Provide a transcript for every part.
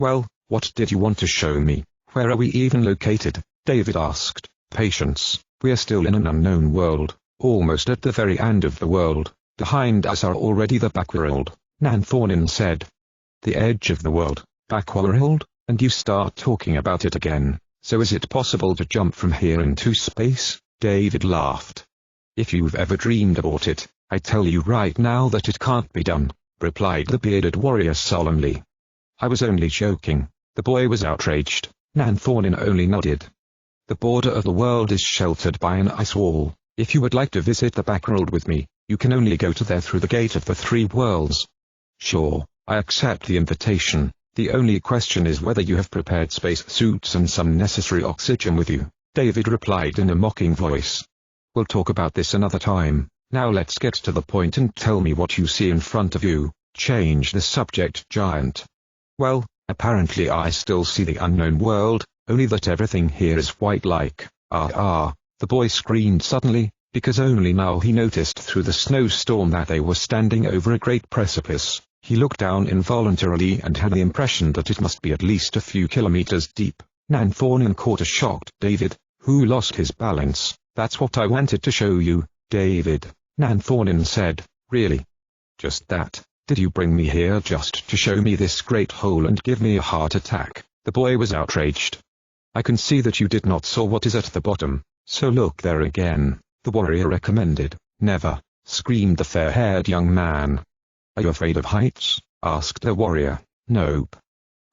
Well, what did you want to show me? Where are we even located? David asked. Patience, we are still in an unknown world, almost at the very end of the world. Behind us are already the backworld, Nanthornin said. The edge of the world, backworld, and you start talking about it again. So is it possible to jump from here into space? David laughed. If you've ever dreamed about it, I tell you right now that it can't be done, replied the bearded warrior solemnly. I was only joking. The boy was outraged. Nanthornin only nodded. The border of the world is sheltered by an ice wall. If you would like to visit the backworld with me, you can only go to there through the gate of the three worlds. Sure, I accept the invitation. The only question is whether you have prepared space suits and some necessary oxygen with you, David replied in a mocking voice. We'll talk about this another time. Now let's get to the point and tell me what you see in front of you. Change the subject, giant. Well, apparently I still see the unknown world, only that everything here is white like, the boy screamed suddenly, because only now he noticed through the snowstorm that they were standing over a great precipice. He looked down involuntarily and had the impression that it must be at least a few kilometers deep. Nanthornin caught a shocked David, who lost his balance. That's what I wanted to show you, David, Nanthornin said. Really? Just that? Did you bring me here just to show me this great hole and give me a heart attack? The boy was outraged. I can see that you did not saw what is at the bottom, so look there again, the warrior recommended. Never, screamed the fair-haired young man. Are you afraid of heights? Asked the warrior. Nope.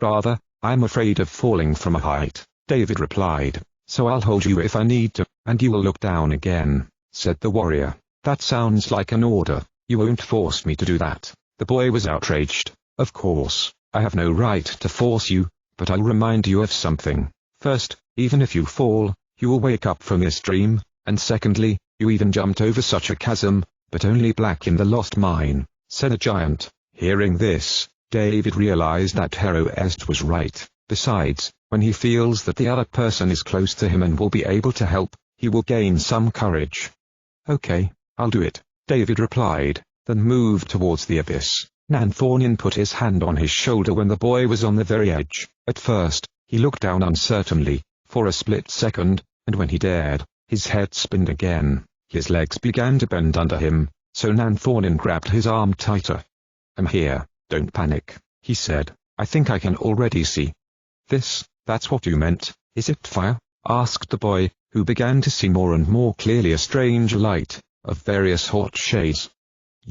Rather, I'm afraid of falling from a height, David replied. So I'll hold you if I need to, and you will look down again, said the warrior. That sounds like an order. You won't force me to do that. The boy was outraged. Of course, I have no right to force you, but I'll remind you of something. First, even if you fall, you will wake up from this dream, and secondly, you even jumped over such a chasm, but only black in the lost mine, said a giant. Hearing this, David realized that Heroest was right. Besides, when he feels that the other person is close to him and will be able to help, he will gain some courage. Okay, I'll do it, David replied, then moved towards the abyss. Nanthornin put his hand on his shoulder when the boy was on the very edge. At first, he looked down uncertainly, for a split second, and when he dared, his head spinned again. His legs began to bend under him, so Nanthornin grabbed his arm tighter. I'm here, don't panic, he said. I think I can already see. That's what you meant, is it fire? Asked the boy, who began to see more and more clearly a strange light, of various hot shades.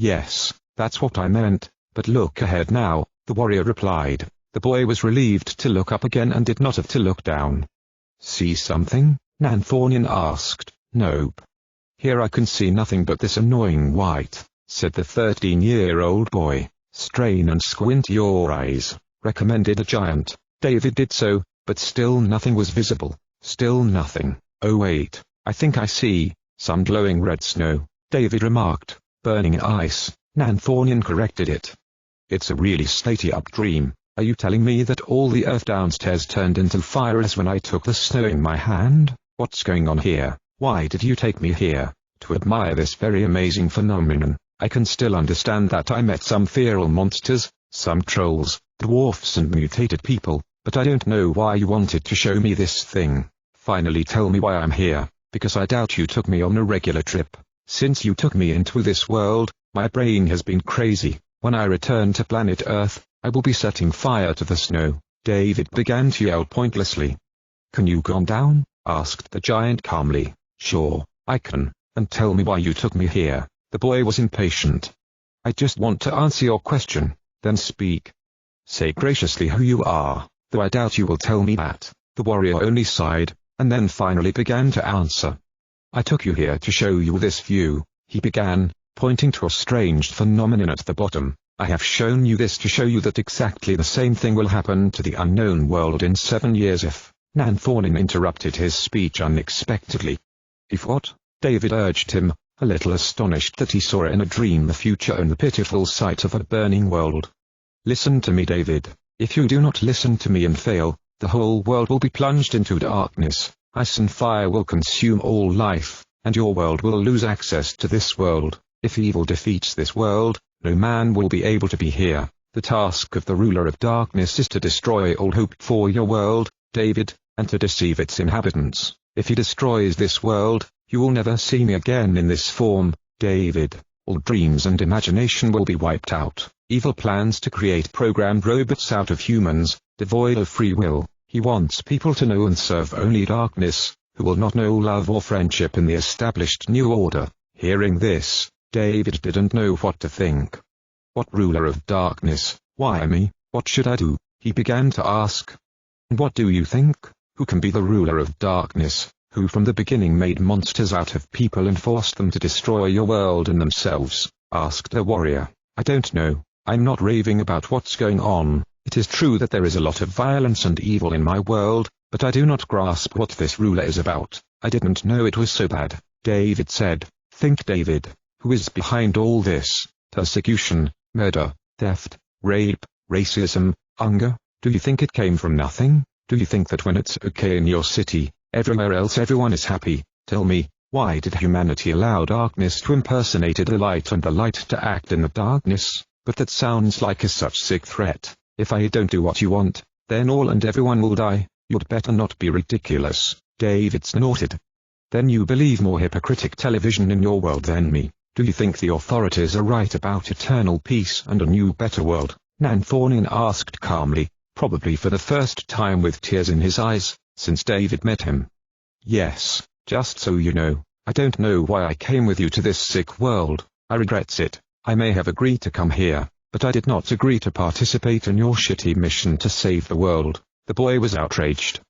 Yes, that's what I meant, but look ahead now, the warrior replied. The boy was relieved to look up again and did not have to look down. See something? Nanthornin asked. Nope. Here I can see nothing but this annoying white, said the 13-year-old boy. Strain and squint your eyes, recommended a giant. David did so, but still nothing was visible. Still nothing. Oh wait, I think I see some glowing red snow, David remarked. Burning ice, Nanthornin corrected it. It's a really stay-up dream. Are you telling me that all the earth downstairs turned into fire as when I took the snow in my hand? What's going on here? Why did you take me here? To admire this very amazing phenomenon. I can still understand that I met some feral monsters, some trolls, dwarfs and mutated people, but I don't know why you wanted to show me this thing. Finally tell me why I'm here, because I doubt you took me on a regular trip. Since you took me into this world, my brain has been crazy. When I return to planet Earth, I will be setting fire to the snow. David began to yell pointlessly. Can you calm down? Asked the giant calmly. Sure, I can, and tell me why you took me here. The boy was impatient. I just want to answer your question, then speak. Say graciously who you are, though I doubt you will tell me that. The warrior only sighed, and then finally began to answer. I took you here to show you this view, he began, pointing to a strange phenomenon at the bottom. I have shown you this to show you that exactly the same thing will happen to the unknown world in 7 years if... Nanthornin interrupted his speech unexpectedly. If what? David urged him, a little astonished that he saw in a dream the future and the pitiful sight of a burning world. Listen to me, David. If you do not listen to me and fail, the whole world will be plunged into darkness. Ice and fire will consume all life, and your world will lose access to this world. If evil defeats this world, no man will be able to be here. The task of the ruler of darkness is to destroy all hope for your world, David, and to deceive its inhabitants. If he destroys this world, you will never see me again in this form, David. All dreams and imagination will be wiped out. Evil plans to create programmed robots out of humans, devoid of free will. He wants people to know and serve only darkness, who will not know love or friendship in the established new order. Hearing this, David didn't know what to think. What ruler of darkness? Why me? What should I do? He began to ask. And what do you think? Who can be the ruler of darkness, who from the beginning made monsters out of people and forced them to destroy your world and themselves? Asked the warrior. I don't know. I'm not raving about what's going on. It is true that there is a lot of violence and evil in my world, but I do not grasp what this ruler is about. I didn't know it was so bad, David said. Think, David. Who is behind all this? Persecution, murder, theft, rape, racism, hunger? Do you think it came from nothing? Do you think that when it's okay in your city, everywhere else everyone is happy? Tell me, why did humanity allow darkness to impersonate the light and the light to act in the darkness? But that sounds like a such sick threat. If I don't do what you want, then all and everyone will die. You'd better not be ridiculous, David snorted. Then you believe more hypocritic television in your world than me. Do you think the authorities are right about eternal peace and a new better world? Nanthornin asked calmly, probably for the first time with tears in his eyes, since David met him. Yes, just so you know, I don't know why I came with you to this sick world. I regret it. I may have agreed to come here, but I did not agree to participate in your shitty mission to save the world. The boy was outraged.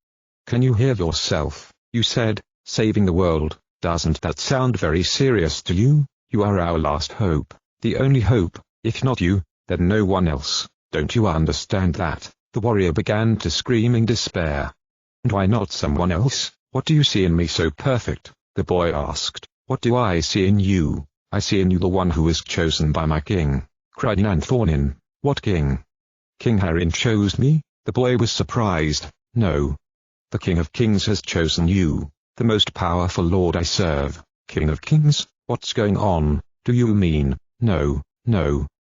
Can you hear yourself? You said, saving the world. Doesn't that sound very serious to you? You are our last hope. The only hope. If not you, then no one else. Don't you understand that? The warrior began to scream in despair. And why not someone else? What do you see in me so perfect? The boy asked. What do I see in you? I see in you the one who is chosen by my king, cried Nanthornin. What king? King Harin chose me? The boy was surprised. No. The King of Kings has chosen you, the most powerful lord I serve. King of Kings? What's going on? Do you mean? No,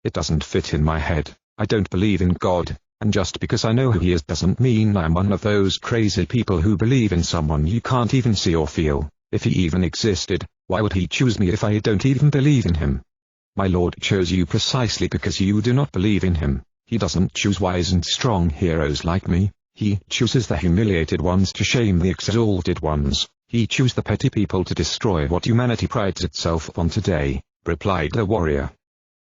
it doesn't fit in my head. I don't believe in God. And just because I know who he is doesn't mean I'm one of those crazy people who believe in someone you can't even see or feel. If he even existed, why would he choose me if I don't even believe in him? My lord chose you precisely because you do not believe in him. He doesn't choose wise and strong heroes like me. He chooses the humiliated ones to shame the exalted ones. He chooses the petty people to destroy what humanity prides itself upon today, replied the warrior.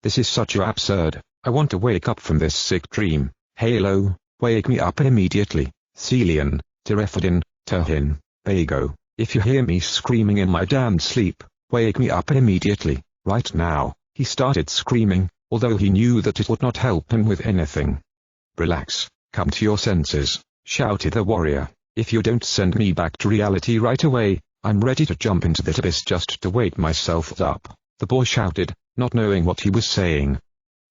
This is such absurd. I want to wake up from this sick dream. Halo, wake me up immediately. Celian, Terefodin, Terhin, Bago, if you hear me screaming in my damned sleep, wake me up immediately, right now. He started screaming, although he knew that it would not help him with anything. Relax, come to your senses, shouted the warrior. If you don't send me back to reality right away, I'm ready to jump into the abyss just to wake myself up. The boy shouted, not knowing what he was saying.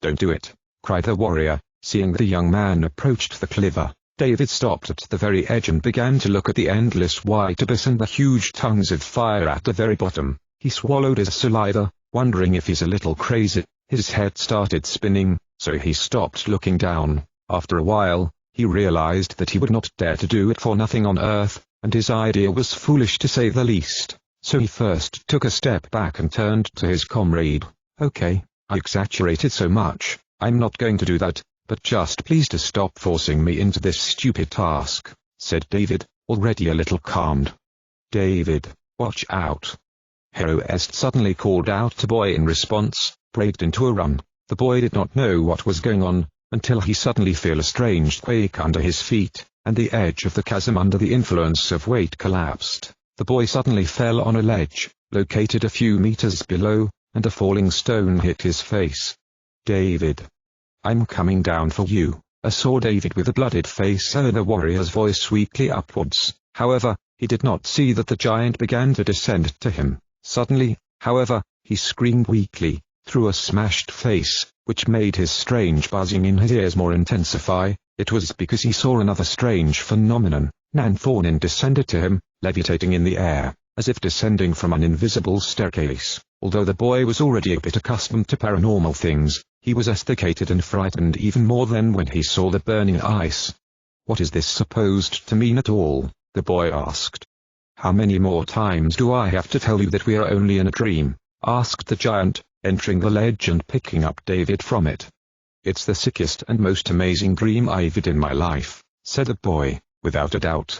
Don't do it, cried the warrior. Seeing the young man approached the cliff, David stopped at the very edge and began to look at the endless white abyss and the huge tongues of fire at the very bottom. He swallowed his saliva, wondering if he's a little crazy. His head started spinning, so he stopped looking down. After a while, he realized that he would not dare to do it for nothing on earth, and his idea was foolish to say the least. So he first took a step back and turned to his comrade. Okay, I exaggerated so much, I'm not going to do that. But just please to stop forcing me into this stupid task, said David, already a little calmed. David, watch out. Heroest suddenly called out to boy in response, breaked into a run. The boy did not know what was going on, until he suddenly felt a strange quake under his feet, and the edge of the chasm under the influence of weight collapsed. The boy suddenly fell on a ledge, located a few meters below, and a falling stone hit his face. David. I'm coming down for you. Saw David with a blooded face, the warrior's voice weakly upwards. However, he did not see that the giant began to descend to him. Suddenly, however, he screamed weakly, through a smashed face, which made his strange buzzing in his ears more intensify. It was because he saw another strange phenomenon. Nanthornin descended to him, levitating in the air, as if descending from an invisible staircase. Although the boy was already a bit accustomed to paranormal things, he was esticated and frightened even more than when he saw the burning ice. "What is this supposed to mean at all?" the boy asked. "How many more times do I have to tell you that we are only in a dream?" asked the giant, entering the ledge and picking up David from it. "It's the sickest and most amazing dream I've had in my life," said the boy, without a doubt.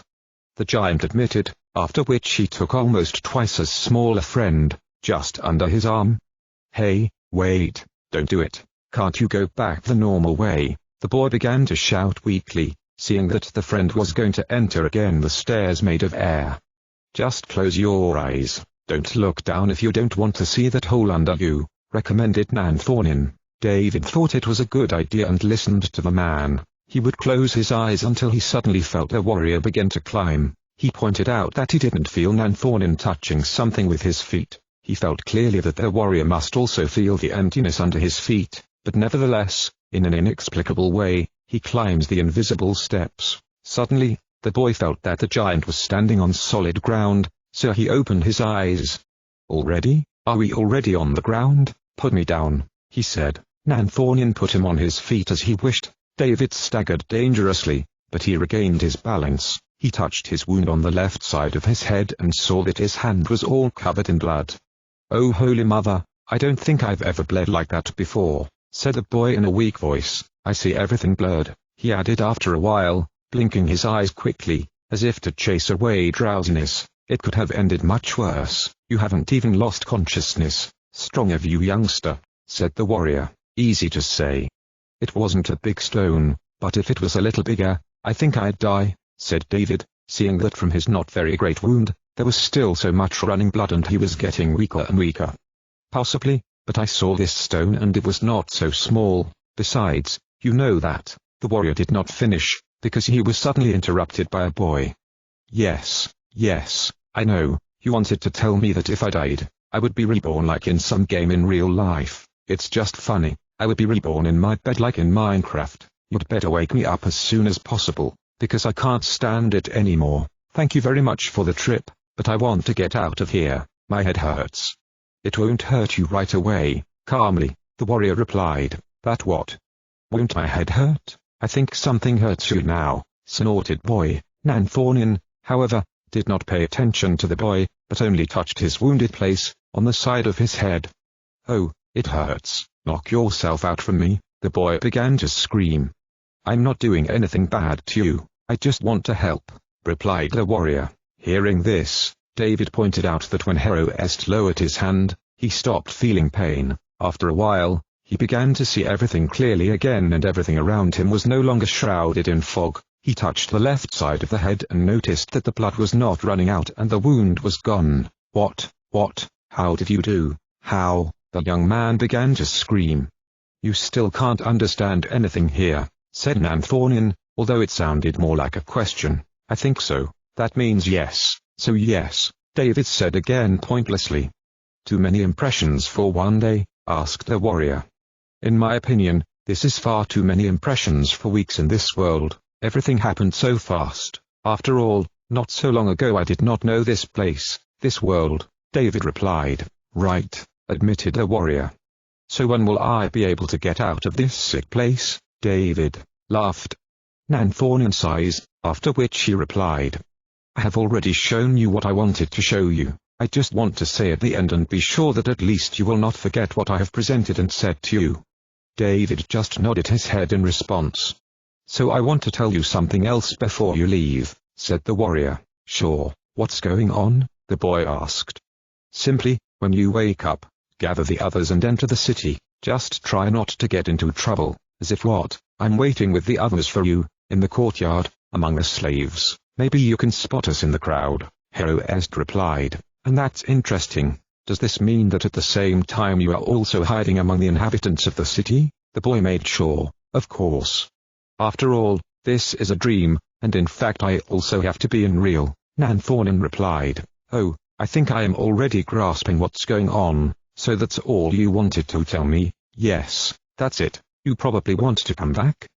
The giant admitted, after which he took almost twice as small a friend, just under his arm. "Hey, wait, don't do it, can't you go back the normal way?" the boy began to shout weakly, seeing that the friend was going to enter again the stairs made of air. "Just close your eyes, don't look down if you don't want to see that hole under you," recommended Nanthornin. David thought it was a good idea and listened to the man. He would close his eyes until he suddenly felt the warrior begin to climb. He pointed out that he didn't feel Nanthornin touching something with his feet. He felt clearly that the warrior must also feel the emptiness under his feet, but nevertheless, in an inexplicable way, he climbs the invisible steps. Suddenly, the boy felt that the giant was standing on solid ground, so he opened his eyes. "Already? Are we already on the ground? Put me down," he said. Nanthornin put him on his feet as he wished. David staggered dangerously, but he regained his balance. He touched his wound on the left side of his head and saw that his hand was all covered in blood. "Oh Holy Mother, I don't think I've ever bled like that before," said the boy in a weak voice. "I see everything blurred," he added after a while, blinking his eyes quickly, as if to chase away drowsiness. "It could have ended much worse. You haven't even lost consciousness. Strong of you, youngster," said the warrior. "Easy to say. It wasn't a big stone, but if it was a little bigger, I think I'd die," said David, seeing that from his not very great wound, there was still so much running blood and he was getting weaker and weaker. "Possibly, but I saw this stone and it was not so small. Besides, you know that." The warrior did not finish, because he was suddenly interrupted by a boy. Yes, I know, you wanted to tell me that if I died, I would be reborn like in some game in real life. It's just funny, I would be reborn in my bed like in Minecraft. You'd better wake me up as soon as possible, because I can't stand it anymore. Thank you very much for the trip, but I want to get out of here, my head hurts. "It won't hurt you right away," calmly, the warrior replied. "That what? Won't my head hurt? I think something hurts you now," snorted boy. Nanthornin, however, did not pay attention to the boy, but only touched his wounded place, on the side of his head. "Oh, it hurts. Knock yourself out from me," the boy began to scream. "I'm not doing anything bad to you, I just want to help," replied the warrior. Hearing this, David pointed out that when Hardrocks lowered his hand, he stopped feeling pain. After a while, he began to see everything clearly again and everything around him was no longer shrouded in fog. He touched the left side of the head and noticed that the blood was not running out and the wound was gone. What, how did you do? How?" the young man began to scream. "You still can't understand anything here," said Nanthornin, although it sounded more like a question. "I think so. That means yes. So yes," David said again pointlessly. "Too many impressions for one day?" asked the warrior. "In my opinion, this is far too many impressions for weeks in this world. Everything happened so fast. After all, not so long ago I did not know this place, this world," David replied. "Right," admitted the warrior. "So when will I be able to get out of this sick place?" David laughed. Nanthornin sighs, after which he replied, "I have already shown you what I wanted to show you. I just want to say at the end and be sure that at least you will not forget what I have presented and said to you." David just nodded his head in response. "So I want to tell you something else before you leave," said the warrior. "Sure, what's going on?" the boy asked. "Simply, when you wake up, gather the others and enter the city. Just try not to get into trouble, as if what, I'm waiting with the others for you, in the courtyard, among the slaves. Maybe you can spot us in the crowd," Hardrocks replied. "And that's interesting. Does this mean that at the same time you are also hiding among the inhabitants of the city?" The boy made sure, "Of course. After all, this is a dream, and in fact I also have to be in real," Nanthornin replied. "Oh, I think I am already grasping what's going on. So that's all you wanted to tell me?" "Yes, that's it. You probably want to come back?"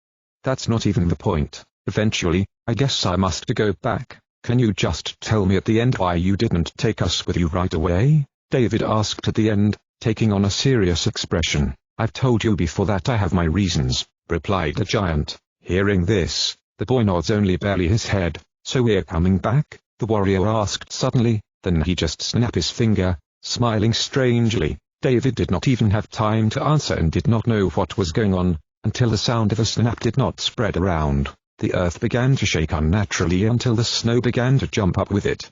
"That's not even the point. Eventually, I guess I must go back. Can you just tell me at the end why you didn't take us with you right away?" David asked at the end, taking on a serious expression. "I've told you before that I have my reasons," replied the giant. Hearing this, the boy nods only barely his head. "So we're coming back?" the warrior asked suddenly, then he just snapped his finger, smiling strangely. David did not even have time to answer and did not know what was going on, until the sound of a snap did not spread around. The earth began to shake unnaturally until the snow began to jump up with it.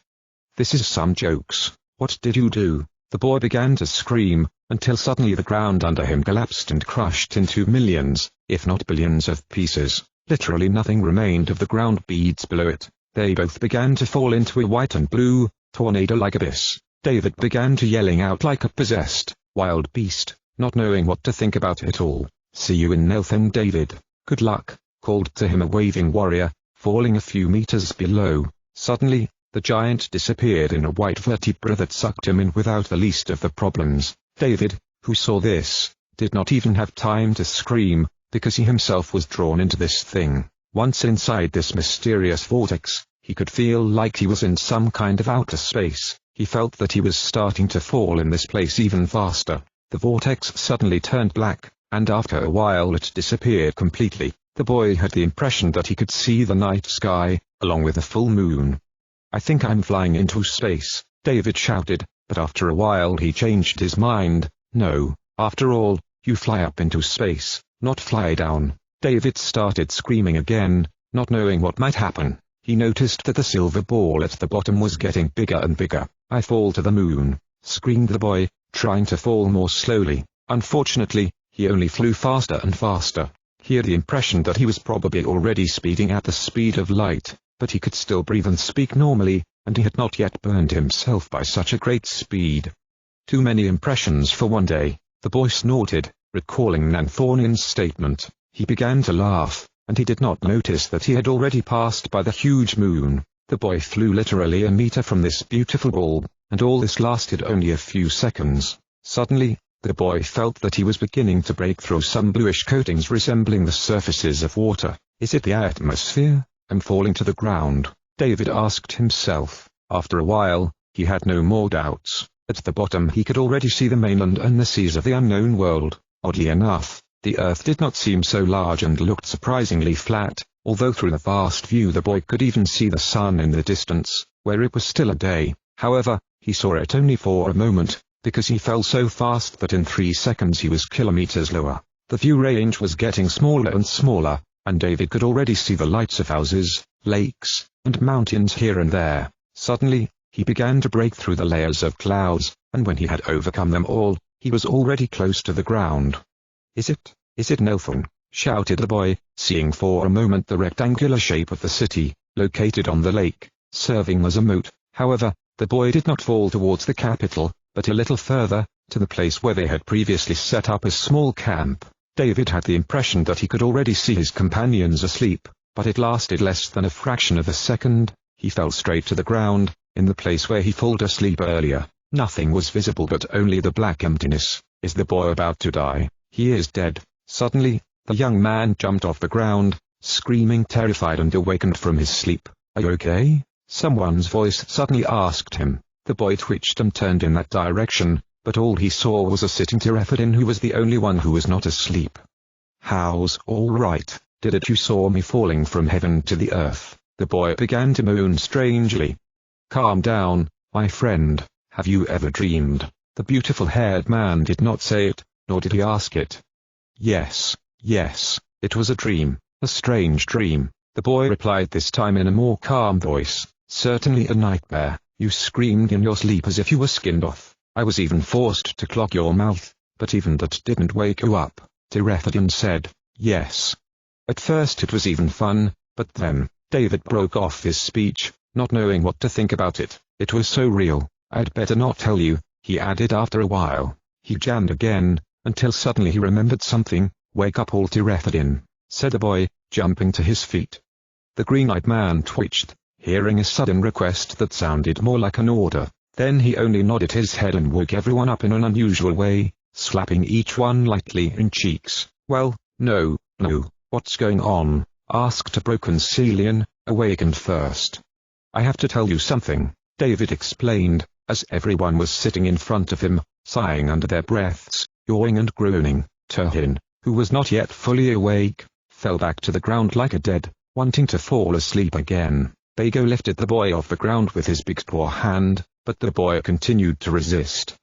"This is some jokes. What did you do?" The boy began to scream, until suddenly the ground under him collapsed and crushed into millions, if not billions of pieces. Literally nothing remained of the ground beads below it. They both began to fall into a white and blue, tornado-like abyss. David began to yelling out like a possessed, wild beast, not knowing what to think about it all. "See you in no then, David. Good luck," called to him a waving warrior, falling a few meters below. Suddenly, the giant disappeared in a white vertebra that sucked him in without the least of the problems. David, who saw this, did not even have time to scream, because he himself was drawn into this thing. Once inside this mysterious vortex, he could feel like he was in some kind of outer space. He felt that he was starting to fall in this place even faster. The vortex suddenly turned black, and after a while it disappeared completely. The boy had the impression that he could see the night sky, along with the full moon. "I think I'm flying into space," David shouted, but after a while he changed his mind. "No, after all, you fly up into space, not fly down." David started screaming again, not knowing what might happen. He noticed that the silver ball at the bottom was getting bigger and bigger. "I fall to the moon," screamed the boy, trying to fall more slowly. Unfortunately, he only flew faster and faster. He had the impression that he was probably already speeding at the speed of light, but he could still breathe and speak normally, and he had not yet burned himself by such a great speed. "Too many impressions for one day," the boy snorted, recalling Nanthornion's statement. He began to laugh, and he did not notice that he had already passed by the huge moon. The boy flew literally a meter from this beautiful ball, and all this lasted only a few seconds. Suddenly, the boy felt that he was beginning to break through some bluish coatings resembling the surfaces of water. "Is it the atmosphere? I'm falling to the ground," David asked himself. After a while, he had no more doubts. At the bottom he could already see the mainland and the seas of the unknown world. Oddly enough, the earth did not seem so large and looked surprisingly flat, although through the vast view the boy could even see the sun in the distance, where it was still a day. However, he saw it only for a moment, because he fell so fast that in 3 seconds he was kilometers lower. The view range was getting smaller and smaller, and David could already see the lights of houses, lakes, and mountains here and there. Suddenly, he began to break through the layers of clouds, and when he had overcome them all, he was already close to the ground. Is it Nelthorn?" shouted the boy, seeing for a moment the rectangular shape of the city, located on the lake, serving as a moat. However, the boy did not fall towards the capital, but a little further, to the place where they had previously set up a small camp. David had the impression that he could already see his companions asleep, but it lasted less than a fraction of a second. He fell straight to the ground, in the place where he fell asleep earlier. Nothing was visible but only the black emptiness. Is the boy about to die? He is dead. Suddenly, the young man jumped off the ground, screaming terrified and awakened from his sleep. "Are you okay?" someone's voice suddenly asked him. The boy twitched and turned in that direction, but all he saw was a sitting Tirefadin who was the only one who was not asleep. "How's all right? Did it you saw me falling from heaven to the earth?" The boy began to moan strangely. "Calm down, my friend. Have you ever dreamed?" The beautiful-haired man did not say it, nor did he ask it. Yes, it was a dream, a strange dream," the boy replied this time in a more calm voice. "Certainly a nightmare. You screamed in your sleep as if you were skinned off. I was even forced to clog your mouth, but even that didn't wake you up," Tirefadin said. "Yes. At first it was even fun, but then," David broke off his speech, not knowing what to think about it. "It was so real. I'd better not tell you," he added after a while. He jammed again, until suddenly he remembered something. "Wake up all Tirefadin," said the boy, jumping to his feet. The green-eyed man twitched, hearing a sudden request that sounded more like an order. Then he only nodded his head and woke everyone up in an unusual way, slapping each one lightly in cheeks. "Well, no, what's going on?" asked a broken Celian, awakened first. "I have to tell you something," David explained. as everyone was sitting in front of him, sighing under their breaths, yawning and groaning. TWOU, who was not yet fully awake, fell back to the ground like a dead, wanting to fall asleep again. Bago lifted the boy off the ground with his big paw hand, but the boy continued to resist.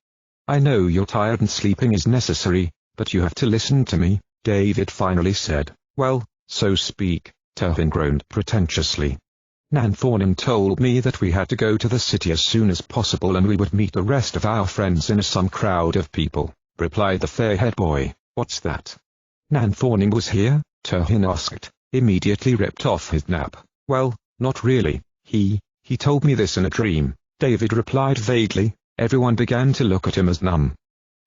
"I know you're tired and sleeping is necessary, but you have to listen to me," David finally said. "Well, so speak," TWOU groaned pretentiously. "Nanthornin told me that we had to go to the city as soon as possible and we would meet the rest of our friends in some crowd of people," replied the fair-haired boy. "What's that?" "Nanthornin was here?" TWOU asked, immediately ripped off his nap. "Well, not really, he told me this in a dream," David replied vaguely. Everyone began to look at him as numb.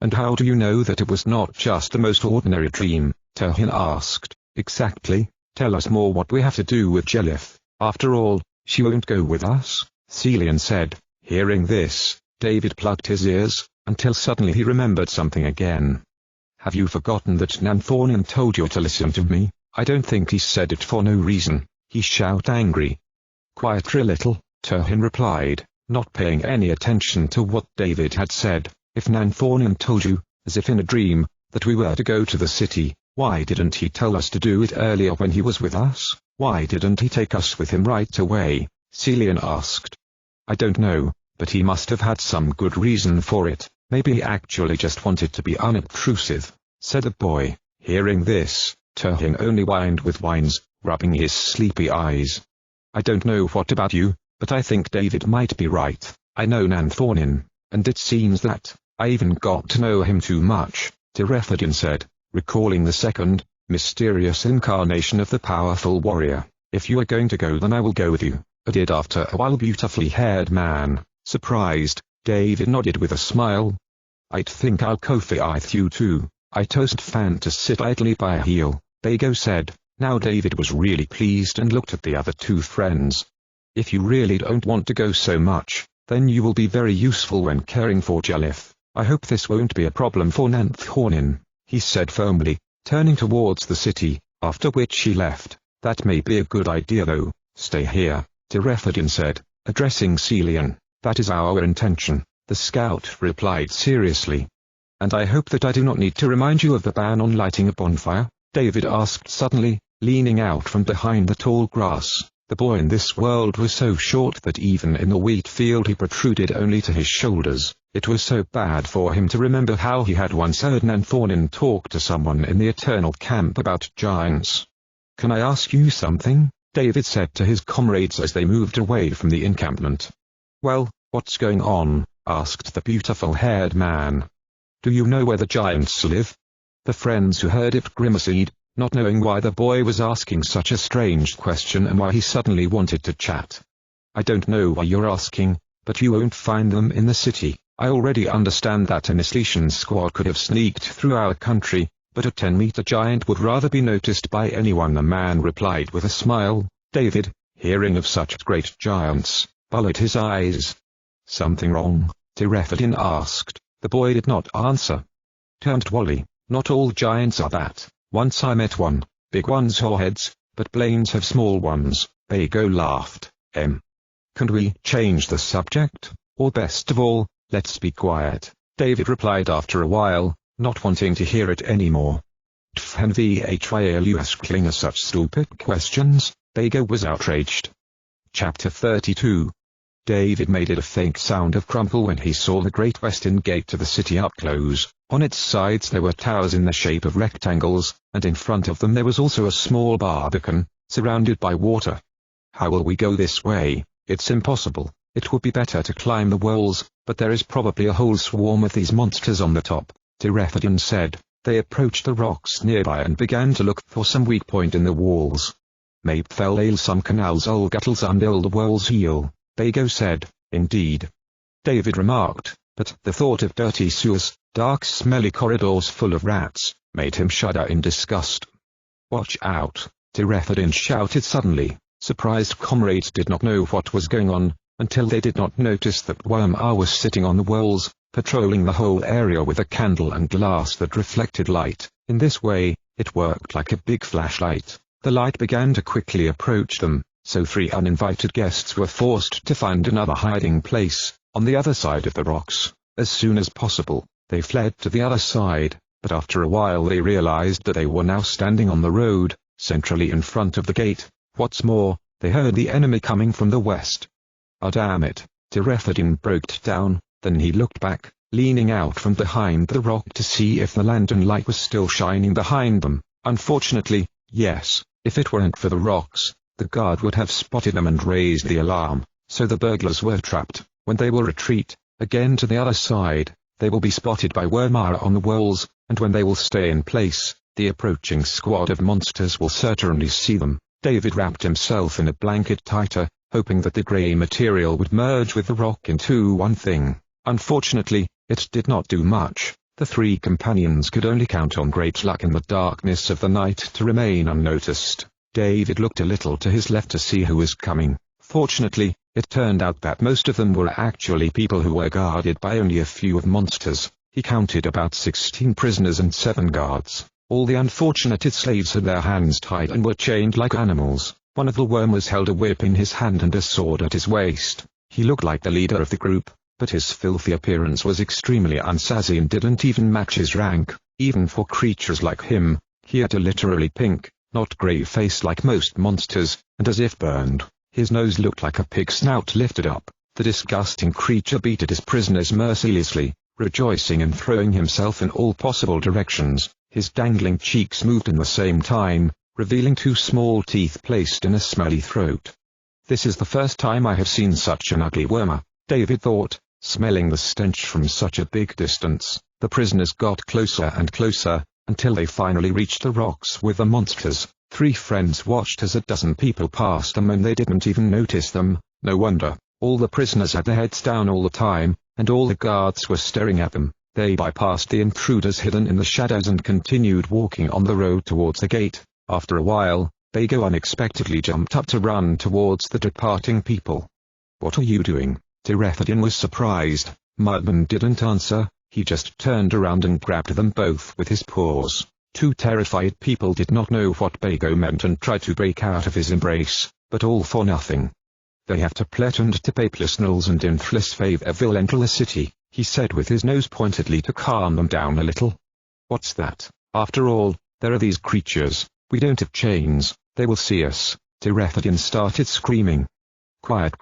"And how do you know that it was not just the most ordinary dream?" TWOU asked. "Exactly, tell us more. What we have to do with Jelith. After all, she won't go with us," Celian said. Hearing this, David plugged his ears, until suddenly he remembered something again. "Have you forgotten that Nanthornin told you to listen to me?" "I don't think he said it for no reason," he shouted angry. "Quiet a little," TWOU replied, not paying any attention to what David had said. "If Nanthornin told you, as if in a dream, that we were to go to the city, why didn't he tell us to do it earlier when he was with us? Why didn't he take us with him right away?" Celian asked. "I don't know, but he must have had some good reason for it. Maybe he actually just wanted to be unobtrusive," said the boy. Hearing this, TWOU only whined with whines, rubbing his sleepy eyes. "I don't know what about you, but I think David might be right. I know Nanthornin, and it seems that I even got to know him too much," Tirefadin said, recalling the second, mysterious incarnation of the powerful warrior. "If you are going to go, then I will go with you," added after a while beautifully haired man. Surprised, David nodded with a smile. "I'd think I'll go with you too. I toast fan to sit idly by a heel," Bago said. Now David was really pleased and looked at the other two friends. "If you really don't want to go so much, then you will be very useful when caring for Jelith. I hope this won't be a problem for Nanthornin," he said firmly, turning towards the city, after which he left. "That may be a good idea though. Stay here," Tirefadin said, addressing Celian. "That is our intention," the scout replied seriously. "And I hope that I do not need to remind you of the ban on lighting a bonfire?" David asked suddenly, leaning out from behind the tall grass. The boy in this world was so short that even in the wheat field he protruded only to his shoulders. It was so bad for him to remember how he had once heard Nanthornin talk to someone in the Eternal Camp about giants. "Can I ask you something?" David said to his comrades as they moved away from the encampment. "Well, what's going on?" asked the beautiful-haired man. "Do you know where the giants live?" The friends who heard it grimaced, not knowing why the boy was asking such a strange question and why he suddenly wanted to chat. "I don't know why you're asking, but you won't find them in the city. I already understand that an Isletian squad could have sneaked through our country, but a 10-meter giant would rather be noticed by anyone," the man replied with a smile. David, hearing of such great giants, bullied his eyes. "Something wrong?" Tirefadin asked. The boy did not answer. Turned Wally, "Not all giants are that. Once I met one. Big ones have heads, but planes have small ones." Bago laughed. "Can we change the subject? Or best of all, let's be quiet," David replied after a while, not wanting to hear it anymore. "Why are you asking us such stupid questions?" Bago was outraged. Chapter 32. David made it a faint sound of crumple when he saw the great western gate to the city up close. On its sides there were towers in the shape of rectangles, and in front of them there was also a small barbican, surrounded by water. "How will we go this way? It's impossible. It would be better to climb the walls, but there is probably a whole swarm of these monsters on the top," Tirefadin said. They approached the rocks nearby and began to look for some weak point in the walls. "Maybe there'll some canals or guttles under the walls heel," Bago said. "Indeed," David remarked, but the thought of dirty sewers, dark smelly corridors full of rats, made him shudder in disgust. "Watch out!" Tirefadin shouted suddenly. Surprised comrades did not know what was going on, until they did not notice that Wormar was sitting on the walls, patrolling the whole area with a candle and glass that reflected light. In this way, it worked like a big flashlight. The light began to quickly approach them, so 3 uninvited guests were forced to find another hiding place. on the other side of the rocks. As soon as possible, they fled to the other side, but after a while they realized that they were now standing on the road, centrally in front of the gate. What's more, they heard the enemy coming from the west. Ah, damn it, TWOU broke down. Then he looked back, leaning out from behind the rock to see if the lantern light was still shining behind them. Unfortunately, yes, if it weren't for the rocks, the guard would have spotted them and raised the alarm. So the burglars were trapped. When they will retreat, again to the other side, they will be spotted by Worma on the walls, and when they will stay in place, the approaching squad of monsters will certainly see them. David wrapped himself in a blanket tighter, hoping that the grey material would merge with the rock into one thing. Unfortunately, it did not do much. The three companions could only count on great luck in the darkness of the night to remain unnoticed. David looked a little to his left to see who was coming. Fortunately, it turned out that most of them were actually people who were guarded by only a few of monsters. He counted about 16 prisoners and 7 guards. All the unfortunate slaves had their hands tied and were chained like animals. One of the wormers held a whip in his hand and a sword at his waist. He looked like the leader of the group, but his filthy appearance was extremely unsazzy and didn't even match his rank. Even for creatures like him, he had a literally pink, not grey face like most monsters, and as if burned. His nose looked like a pig's snout lifted up. The disgusting creature beat at his prisoners mercilessly, rejoicing and throwing himself in all possible directions. His dangling cheeks moved in the same time, revealing 2 small teeth placed in a smelly throat. This is the first time I have seen such an ugly wormer, David thought, smelling the stench from such a big distance. The prisoners got closer and closer, until they finally reached the rocks with the monsters. 3 friends watched as a dozen people passed them and they didn't even notice them. No wonder. All the prisoners had their heads down all the time, and all the guards were staring at them. They bypassed the intruders hidden in the shadows and continued walking on the road towards the gate. After a while, Bago unexpectedly jumped up to run towards the departing people. "What are you doing?" TWOU was surprised. Mudman didn't answer, he just turned around and grabbed them both with his paws. 2 terrified people did not know what Bago meant and tried to break out of his embrace, but all for nothing. "They have to pretend to pay plisnels and inflis favor enter the city," he said with his nose pointedly to calm them down a little. "What's that? After all, there are these creatures. We don't have chains, they will see us." TWOU started screaming. "Quiet,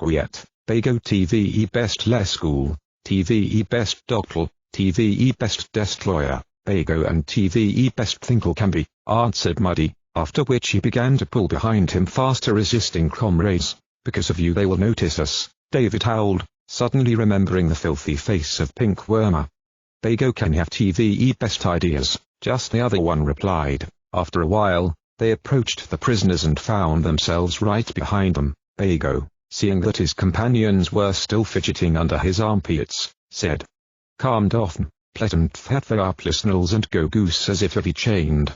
Bago TVE best less school, TVE best doctor, TVE best desk lawyer, Bago and TVE best thinkle can be," answered Muddy, after which he began to pull behind him faster, resisting comrades. "Because of you they will notice us," David howled, suddenly remembering the filthy face of Pink Wormer. "Bago can have TVE best ideas," just the other one replied. After a while, they approached the prisoners and found themselves right behind them. Bago, seeing that his companions were still fidgeting under his armpits, said, "Calm down, pleasant fat their plisnels and go goose as if to be chained."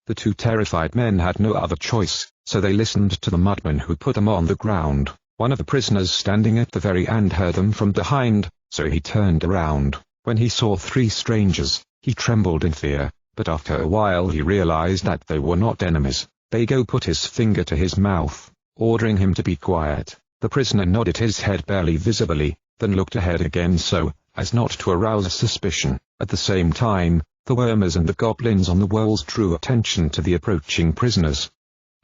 The 2 terrified men had no other choice, so they listened to the mudman who put them on the ground. One of the prisoners standing at the very end heard them from behind, so he turned around. When he saw 3 strangers, he trembled in fear, but after a while he realized that they were not enemies. Bago put his finger to his mouth, ordering him to be quiet. The prisoner nodded his head barely visibly, then looked ahead again so as not to arouse suspicion. At the same time, the wormers and the goblins on the walls drew attention to the approaching prisoners.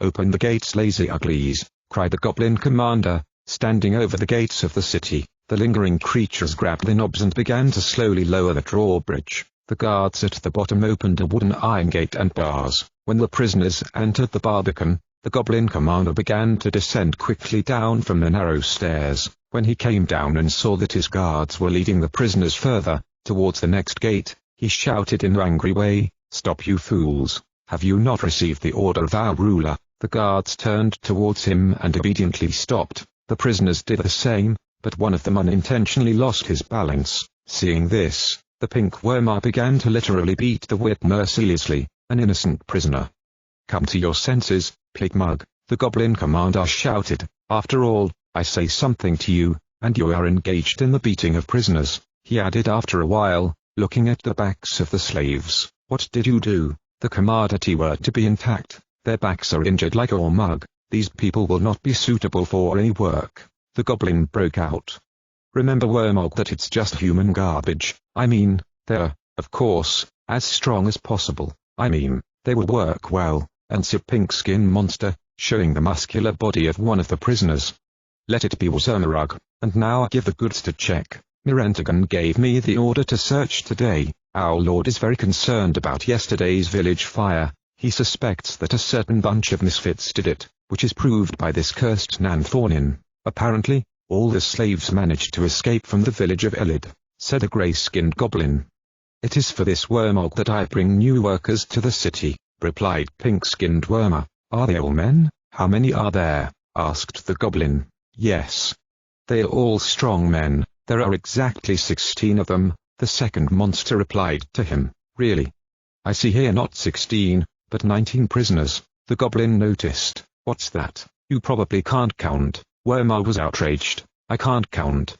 "Open the gates, lazy uglies," cried the goblin commander, standing over the gates of the city. The lingering creatures grabbed the knobs and began to slowly lower the drawbridge. The guards at the bottom opened a wooden iron gate and bars. When the prisoners entered the barbican, the goblin commander began to descend quickly down from the narrow stairs. When he came down and saw that his guards were leading the prisoners further, towards the next gate, he shouted in an angry way, "Stop, you fools! Have you not received the order of our ruler?" The guards turned towards him and obediently stopped. The prisoners did the same, but one of them unintentionally lost his balance. Seeing this, the Pink Wormer began to literally beat the whip mercilessly, an innocent prisoner. "Come to your senses, plague mug," the goblin commander shouted. "After all, I say something to you, and you are engaged in the beating of prisoners," he added after a while, looking at the backs of the slaves. "What did you do?" The commodity were to be intact. "Their backs are injured like your mug. These people will not be suitable for any work," the goblin broke out. Remember, Wormhog, that it's just human garbage. I mean, they're, of course, as strong as possible. I mean, they will work well," answered Pink Skin Monster, showing the muscular body of one of the prisoners. "Let it be Wormhog, and now I give the goods to check. Mirentagan gave me the order to search today. Our lord is very concerned about yesterday's village fire. He suspects that a certain bunch of misfits did it, which is proved by this cursed Nanthornin. Apparently, all the slaves managed to escape from the village of Elid," said a grey-skinned goblin. "It is for this Wormhog that I bring new workers to the city," replied Pink-Skinned Wormer. "Are they all men?" "How many are there?" asked the goblin. "Yes. They are all strong men. There are exactly 16 of them," the second monster replied to him. "Really? I see here not 16, but 19 prisoners," the goblin noticed. "What's that? You probably can't count." Wormer was outraged. "I can't count.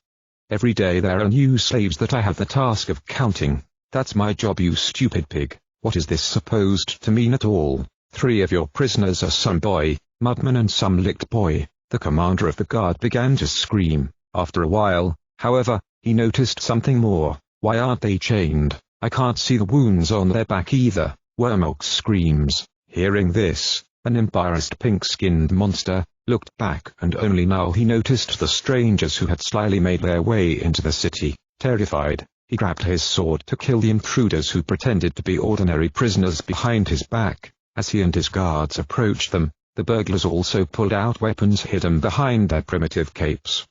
Every day there are new slaves that I have the task of counting. That's my job, you stupid pig. What is this supposed to mean at all? 3 of your prisoners are some boy, Mudman, and some licked boy." The commander of the guard began to scream. After a while, however, he noticed something more. "Why aren't they chained? I can't see the wounds on their back either." Wormhog screams. Hearing this, an embarrassed pink-skinned monster looked back, and only now he noticed the strangers who had slyly made their way into the city. Terrified, he grabbed his sword to kill the intruders who pretended to be ordinary prisoners behind his back. As he and his guards approached them, the burglars also pulled out weapons hidden behind their primitive capes.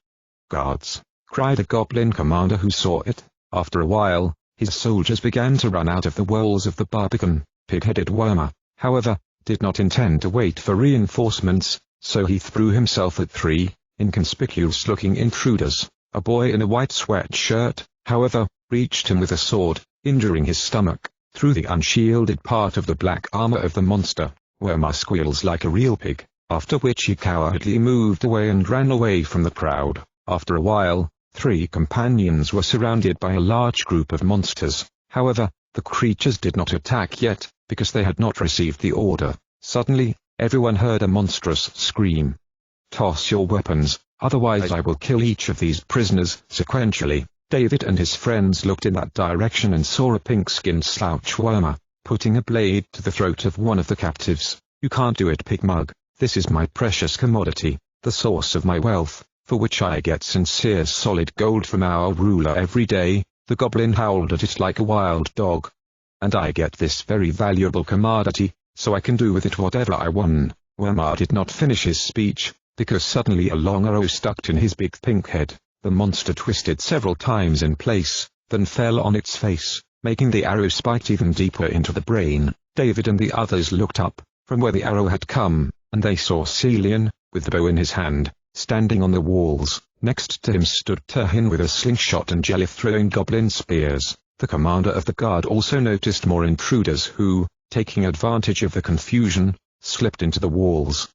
"Guards!" cried a goblin commander who saw it. After a while, his soldiers began to run out of the walls of the Barbican. Pig-headed Wormer, however, did not intend to wait for reinforcements, so he threw himself at 3 inconspicuous-looking intruders. A boy in a white sweatshirt, however, reached him with a sword, injuring his stomach, through the unshielded part of the black armor of the monster. Wormer squeals like a real pig, after which he cowardly moved away and ran away from the crowd. After a while, 3 companions were surrounded by a large group of monsters. However, the creatures did not attack yet, because they had not received the order. Suddenly, everyone heard a monstrous scream. "Toss your weapons, otherwise I will kill each of these prisoners." Sequentially, David and his friends looked in that direction and saw a pink-skinned slouch Wormer putting a blade to the throat of one of the captives. "You can't do it, pigmug. This is my precious commodity, the source of my wealth, for which I get sincere solid gold from our ruler every day." The goblin howled at it like a wild dog. "And I get this very valuable commodity, so I can do with it whatever I want." Wormer did not finish his speech, because suddenly a long arrow stuck in his big pink head. The monster twisted several times in place, then fell on its face, making the arrow spike even deeper into the brain. David and the others looked up, from where the arrow had come, and they saw Celian, with the bow in his hand, standing on the walls. Next to him stood Turhin with a slingshot and jelly-throwing goblin spears. The commander of the guard also noticed more intruders who, taking advantage of the confusion, slipped into the walls.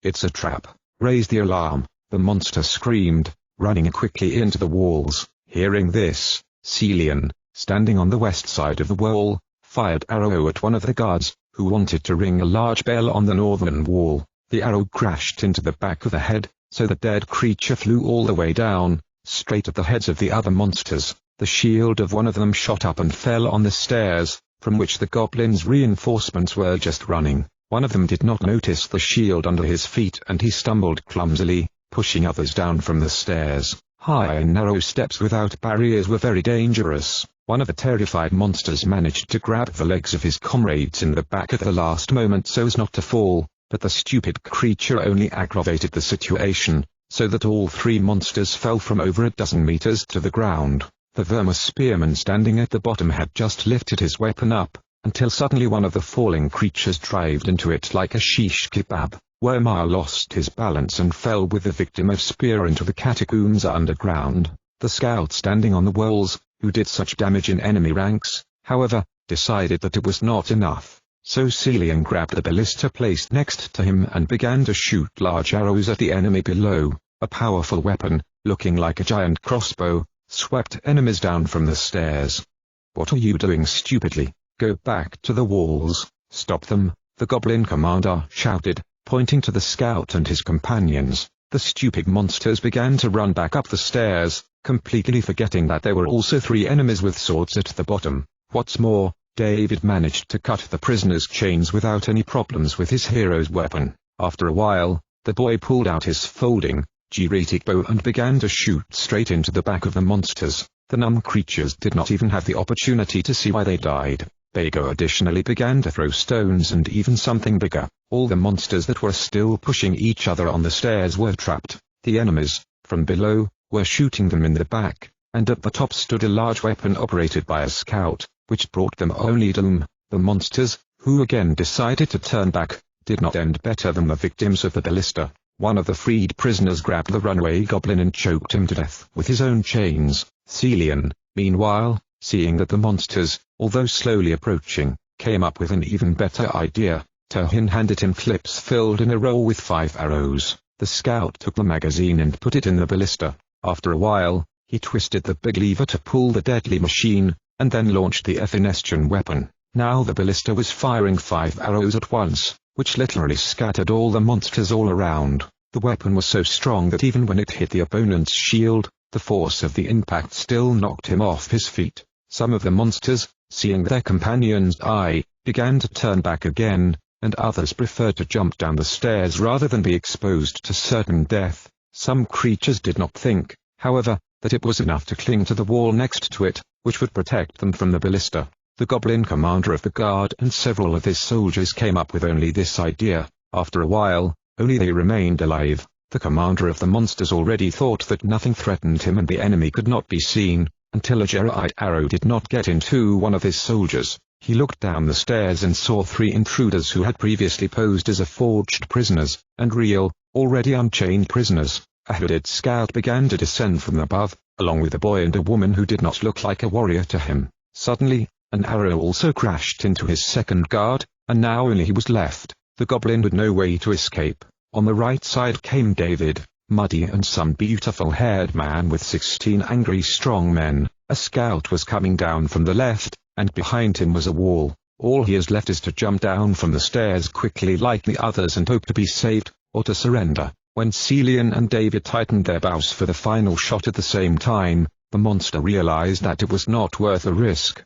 "It's a trap! Raise the alarm!" the monster screamed, running quickly into the walls. Hearing this, Celian, standing on the west side of the wall, fired arrow at one of the guards, who wanted to ring a large bell on the northern wall. The arrow crashed into the back of the head, so the dead creature flew all the way down, straight at the heads of the other monsters. The shield of one of them shot up and fell on the stairs, from which the goblin's reinforcements were just running. One of them did not notice the shield under his feet and he stumbled clumsily, pushing others down from the stairs. High and narrow steps without barriers were very dangerous. One of the terrified monsters managed to grab the legs of his comrades in the back at the last moment so as not to fall, but the stupid creature only aggravated the situation, so that all 3 monsters fell from over a dozen meters to the ground. The verma spearman standing at the bottom had just lifted his weapon up, until suddenly one of the falling creatures dived into it like a shish kebab. Wormer lost his balance and fell with the victim of spear into the catacombs underground. The scout standing on the walls, who did such damage in enemy ranks, however, decided that it was not enough, so Celian grabbed the ballista placed next to him and began to shoot large arrows at the enemy below. A powerful weapon, looking like a giant crossbow, swept enemies down from the stairs. "What are you doing stupidly? Go back to the walls, stop them," the goblin commander shouted, pointing to the scout and his companions. The stupid monsters began to run back up the stairs, completely forgetting that there were also 3 enemies with swords at the bottom. What's more, David managed to cut the prisoner's chains without any problems with his hero's weapon. After a while, the boy pulled out his folding, G-rated bow and began to shoot straight into the back of the monsters. The numb creatures did not even have the opportunity to see why they died. Bago additionally began to throw stones and even something bigger. All the monsters that were still pushing each other on the stairs were trapped. The enemies, from below, were shooting them in the back, and at the top stood a large weapon operated by a scout, which brought them only doom. The monsters, who again decided to turn back, did not end better than the victims of the ballista. One of the freed prisoners grabbed the runaway goblin and choked him to death with his own chains. Celian, meanwhile, seeing that the monsters, although slowly approaching, came up with an even better idea. Tohin handed him clips filled in a roll with 5 arrows. The scout took the magazine and put it in the ballista. After a while, he twisted the big lever to pull the deadly machine, and then launched the Ephinastian weapon. Now the ballista was firing 5 arrows at once, which literally scattered all the monsters all around. The weapon was so strong that even when it hit the opponent's shield, the force of the impact still knocked him off his feet. Some of the monsters, seeing their companions die, began to turn back again, and others preferred to jump down the stairs rather than be exposed to certain death. Some creatures did not think, however, that it was enough to cling to the wall next to it, which would protect them from the ballista. The goblin commander of the guard and several of his soldiers came up with only this idea. After a while, only they remained alive. The commander of the monsters already thought that nothing threatened him and the enemy could not be seen, until a Jeraite arrow did not get into one of his soldiers. He looked down the stairs and saw 3 intruders who had previously posed as forged prisoners, and real, already unchained prisoners. A hooded scout began to descend from above, along with a boy and a woman who did not look like a warrior to him. Suddenly, an arrow also crashed into his second guard, and now only he was left. The goblin had no way to escape. On the right side came David, Muddy and some beautiful-haired man with 16 angry strong men. A scout was coming down from the left, and behind him was a wall. All he has left is to jump down from the stairs quickly like the others and hope to be saved, or to surrender. When Celian and David tightened their bows for the final shot at the same time, the monster realized that it was not worth the risk.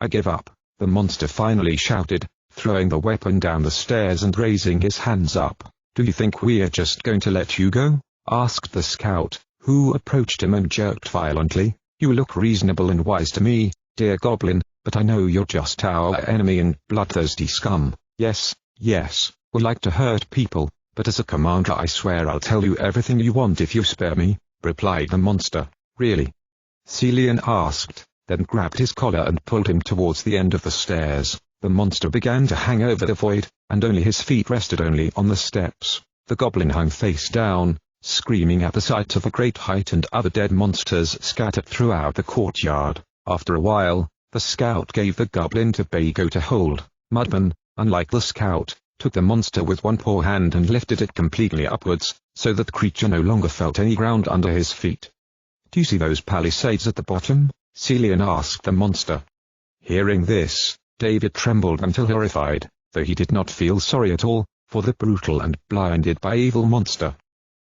"I give up," the monster finally shouted, throwing the weapon down the stairs and raising his hands up. "Do you think we're just going to let you go?" asked the scout, who approached him and jerked violently. "You look reasonable and wise to me, dear goblin, but I know you're just our enemy and bloodthirsty scum. Yes, we like to hurt people, but as a commander I swear I'll tell you everything you want if you spare me," replied the monster. "Really?" Celian asked, then grabbed his collar and pulled him towards the end of the stairs. The monster began to hang over the void, and only his feet rested only on the steps. The goblin hung face down, screaming at the sight of a great height and other dead monsters scattered throughout the courtyard. After a while, the scout gave the goblin to Bago to hold. Mudman, unlike the scout, took the monster with one poor hand and lifted it completely upwards, so that the creature no longer felt any ground under his feet. "Do you see those palisades at the bottom?" Celian asked the monster. Hearing this, David trembled until horrified, though he did not feel sorry at all, for the brutal and blinded by evil monster.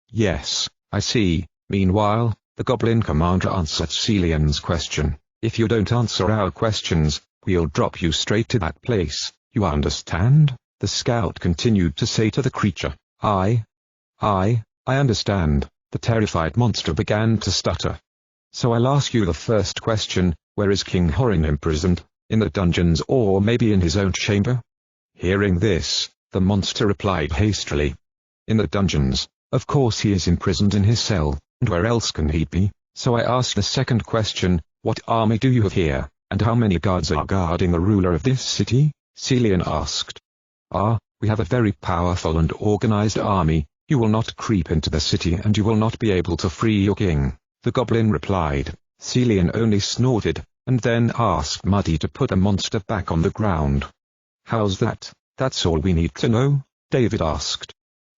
"Yes, I see." Meanwhile, the goblin commander answered Celian's question. "If you don't answer our questions, we'll drop you straight to that place, you understand?" The scout continued to say to the creature. I understand." The terrified monster began to stutter. "So I'll ask you the first question, where is King Horin imprisoned? In the dungeons or maybe in his own chamber?" Hearing this, the monster replied hastily. "In the dungeons. Of course he is imprisoned in his cell, and where else can he be? So I ask the second question, what army do you have here, and how many guards are guarding the ruler of this city?" Celian asked. We have a very powerful and organized army. You will not creep into the city and you will not be able to free your king," the goblin replied. Celian only snorted, and then asked Muddy to put the monster back on the ground. "How's that? That's all we need to know?" David asked.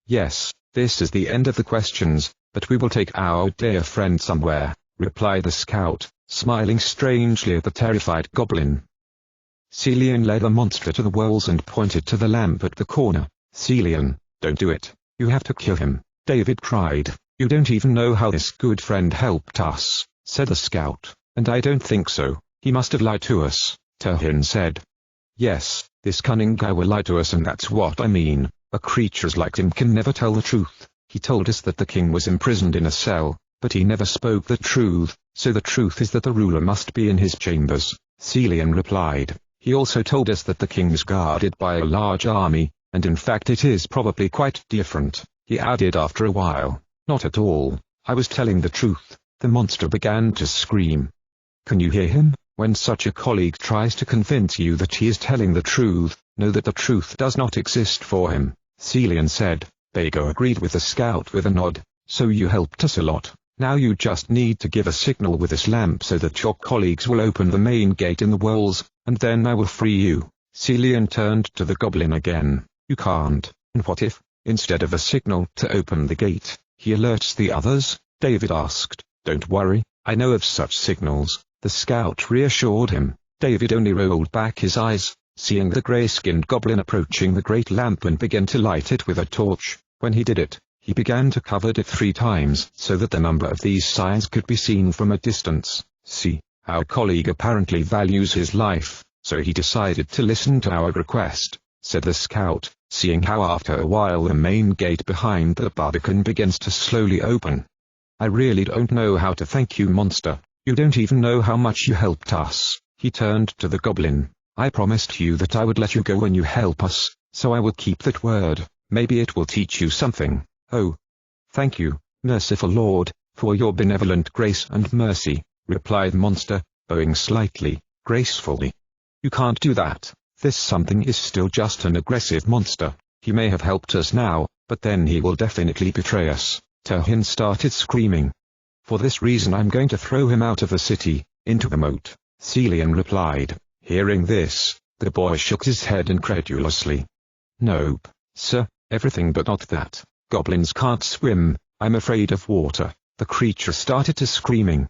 "Yes, this is the end of the questions, but we will take our dear friend somewhere," replied the scout, smiling strangely at the terrified goblin. Celian led the monster to the walls and pointed to the lamp at the corner. "Celian, don't do it. You have to kill him," David cried. "You don't even know how this good friend helped us." said the scout. "And I don't think so. He must have lied to us," TWOU said. "Yes, this cunning guy will lie to us, and that's what I mean. A creatures like him can never tell the truth. He told us that the king was imprisoned in a cell, but he never spoke the truth, so the truth is that the ruler must be in his chambers," Celian replied. "He also told us that the king is guarded by a large army, and in fact it is probably quite different," he added after a while. "Not at all. I was telling the truth." The monster began to scream. Can you hear him? When such a colleague tries to convince you that he is telling the truth, know that the truth does not exist for him, Celian said. Bago agreed with the scout with a nod. "So you helped us a lot. Now you just need to give a signal with this lamp so that your colleagues will open the main gate in the walls, and then I will free you." Celian turned to the goblin again. "You can't, and what if, instead of a signal to open the gate, he alerts the others?" David asked. "Don't worry, I know of such signals," the scout reassured him. David only rolled back his eyes, seeing the grey-skinned goblin approaching the great lamp and began to light it with a torch. When he did it, he began to cover it 3 times so that the number of these signs could be seen from a distance. "See, our colleague apparently values his life, so he decided to listen to our request," said the scout, seeing how after a while the main gate behind the barbican begins to slowly open. "I really don't know how to thank you, monster. You don't even know how much you helped us." He turned to the goblin. "I promised you that I would let you go when you help us, so I will keep that word. Maybe it will teach you something." "Oh, thank you, merciful Lord, for your benevolent grace and mercy," replied the monster, bowing slightly, gracefully. "You can't do that. This something is still just an aggressive monster. He may have helped us now, but then he will definitely betray us." TWOU started screaming. "For this reason I'm going to throw him out of the city, into the moat," Celian replied. Hearing this, the boy shook his head incredulously. "Nope, sir, everything but not that. Goblins can't swim. I'm afraid of water." The creature started to screaming.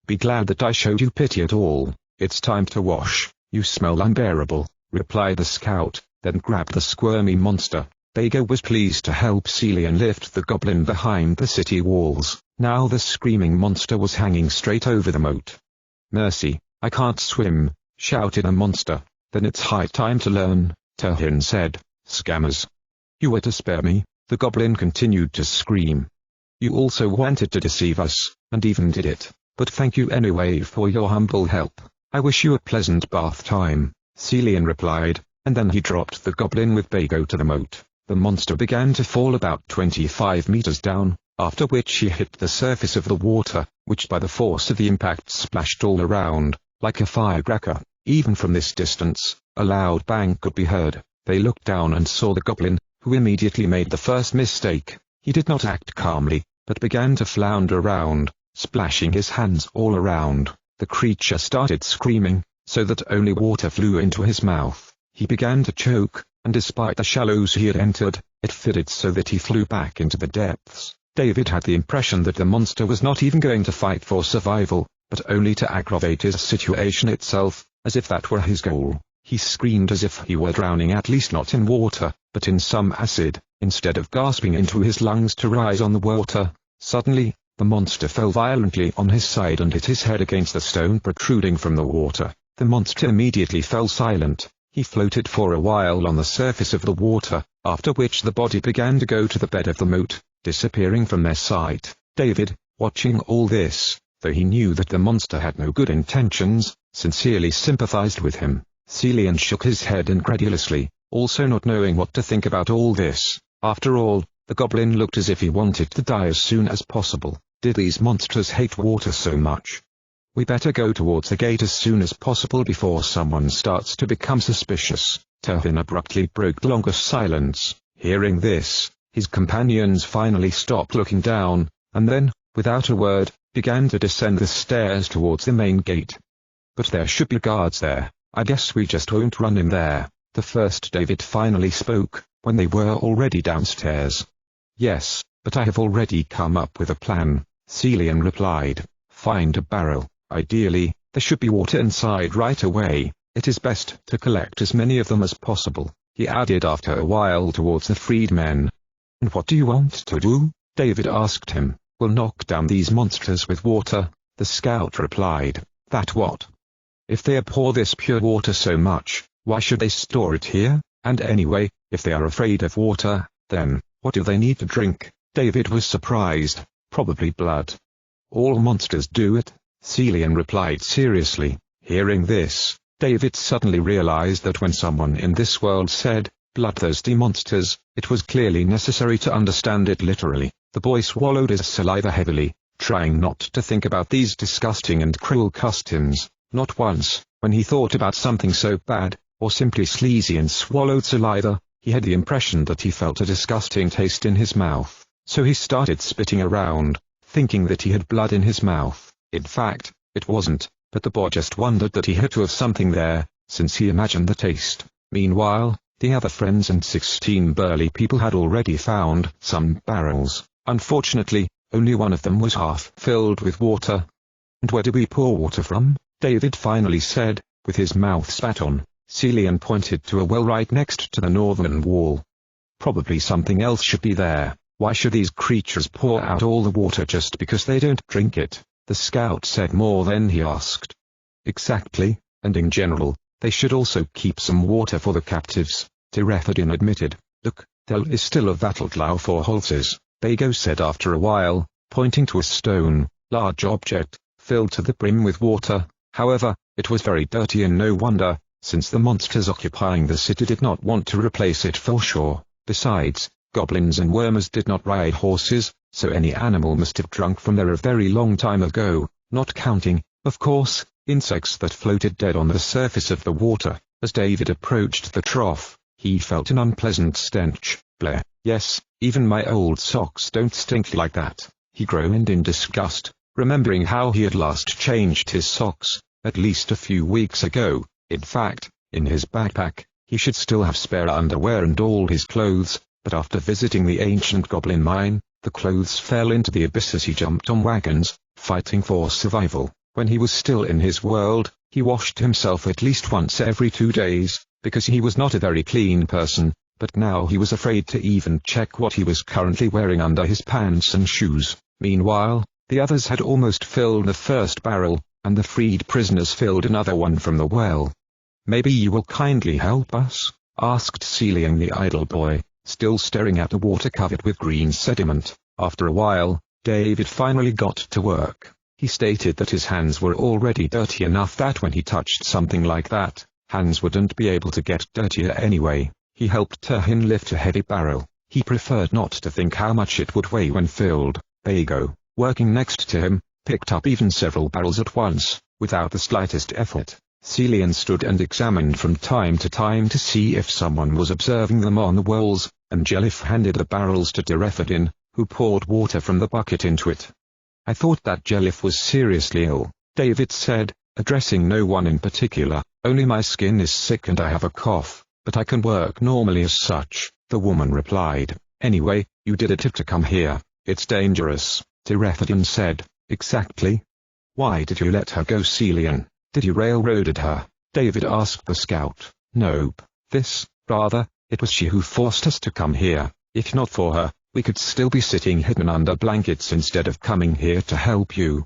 "Be glad that I showed you pity at all. It's time to wash. You smell unbearable," replied the scout, then grabbed the squirmy monster. Bago was pleased to help Celian lift the goblin behind the city walls. Now the screaming monster was hanging straight over the moat. "Mercy, I can't swim," shouted the monster. "Then it's high time to learn," TWOU said. "Scammers. You were to spare me," the goblin continued to scream. "You also wanted to deceive us, and even did it, but thank you anyway for your humble help. I wish you a pleasant bath time," Celian replied, and then he dropped the goblin with Bago to the moat. The monster began to fall about 25 meters down, after which he hit the surface of the water, which by the force of the impact splashed all around, like a firecracker. Even from this distance, a loud bang could be heard. They looked down and saw the goblin, who immediately made the first mistake. He did not act calmly, but began to flounder around, splashing his hands all around. The creature started screaming, so that only water flew into his mouth. He began to choke, and despite the shallows he had entered, it fitted so that he flew back into the depths. David had the impression that the monster was not even going to fight for survival, but only to aggravate his situation itself, as if that were his goal. He screamed as if he were drowning, at least not in water, but in some acid. Instead of gasping into his lungs to rise on the water, suddenly, the monster fell violently on his side and hit his head against the stone protruding from the water. The monster immediately fell silent. He floated for a while on the surface of the water, after which the body began to go to the bed of the moat, disappearing from their sight. David, watching all this, though he knew that the monster had no good intentions, sincerely sympathized with him. Celian shook his head incredulously, also not knowing what to think about all this. After all, the goblin looked as if he wanted to die as soon as possible. Did these monsters hate water so much? "We better go towards the gate as soon as possible before someone starts to become suspicious." TWOU abruptly broke the longest silence. Hearing this, his companions finally stopped looking down, and then, without a word, began to descend the stairs towards the main gate. "But there should be guards there. I guess we just won't run in there." The first David finally spoke, when they were already downstairs. "Yes, but I have already come up with a plan," Celian replied. "Find a barrel. Ideally, there should be water inside right away. It is best to collect as many of them as possible," he added after a while towards the freedmen. "And what do you want to do?" David asked him. "We'll knock down these monsters with water," The scout replied, "That what? If they abhor this pure water so much, why should they store it here? And anyway, if they are afraid of water, then, what do they need to drink?" David was surprised. "Probably blood." "All monsters do it," Celian replied seriously. Hearing this, David suddenly realized that when someone in this world said, "bloodthirsty monsters," it was clearly necessary to understand it literally. The boy swallowed his saliva heavily, trying not to think about these disgusting and cruel customs. Not once, when he thought about something so bad, or simply sleazy and swallowed saliva, he had the impression that he felt a disgusting taste in his mouth. So he started spitting around, thinking that he had blood in his mouth. In fact, it wasn't, but the boy just wondered that he had to have something there, since he imagined the taste. Meanwhile, the other friends and 16 burly people had already found some barrels. Unfortunately, only one of them was half filled with water. "And where do we pour water from?" David finally said, with his mouth spat on. Celian pointed to a well right next to the northern wall. "Probably something else should be there. Why should these creatures pour out all the water just because they don't drink it?" The scout said more than he asked. "Exactly, and in general, they should also keep some water for the captives," Tirefadin admitted. "Look, there is still a TWOU for horses," Bago said after a while, pointing to a stone, large object, filled to the brim with water. However, it was very dirty, and no wonder, since the monsters occupying the city did not want to replace it for sure. Besides, goblins and wormers did not ride horses, so any animal must have drunk from there a very long time ago, not counting, of course, insects that floated dead on the surface of the water. As David approached the trough, he felt an unpleasant stench. "Bleh, yes, even my old socks don't stink like that," he groaned in disgust, remembering how he had last changed his socks, at least a few weeks ago. In fact, in his backpack, he should still have spare underwear and all his clothes, but after visiting the ancient goblin mine, the clothes fell into the abyss as he jumped on wagons, fighting for survival. When he was still in his world, he washed himself at least once every 2 days, because he was not a very clean person, but now he was afraid to even check what he was currently wearing under his pants and shoes. Meanwhile, the others had almost filled the first barrel, and the freed prisoners filled another one from the well. "Maybe you will kindly help us?" asked Celian the idle boy, still staring at the water covered with green sediment. After a while, David finally got to work. He stated that his hands were already dirty enough that when he touched something like that, hands wouldn't be able to get dirtier anyway. He helped Turhin lift a heavy barrel. He preferred not to think how much it would weigh when filled. Bago, working next to him, picked up even several barrels at once, without the slightest effort. Celian stood and examined from time to time to see if someone was observing them on the walls, and Jelif handed the barrels to Tirefadin, who poured water from the bucket into it. "I thought that Jelif was seriously ill," David said, addressing no one in particular. "Only my skin is sick and I have a cough, but I can work normally as such," the woman replied. "Anyway, you did it to come here. It's dangerous," Tirefadin said. "Exactly. Why did you let her go, Celian? Did you railroaded her?" David asked the scout. "Nope. It was she who forced us to come here. If not for her, we could still be sitting hidden under blankets instead of coming here to help you."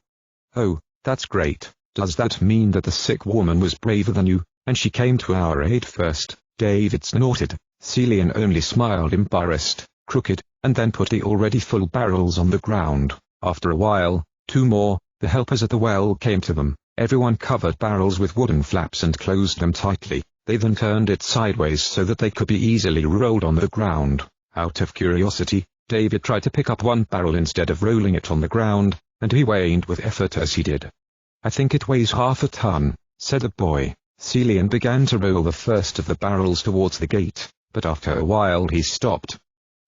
"Oh, that's great. Does that mean that the sick woman was braver than you, and she came to our aid first?" David snorted. Celian only smiled, embarrassed, crooked, and then put the already full barrels on the ground. After a while, 2 more, the helpers at the well, came to them. Everyone covered barrels with wooden flaps and closed them tightly. They then turned it sideways so that they could be easily rolled on the ground. Out of curiosity, David tried to pick up one barrel instead of rolling it on the ground, and he whined with effort as he did. "I think it weighs half a ton," said the boy. Celian began to roll the first of the barrels towards the gate, but after a while he stopped.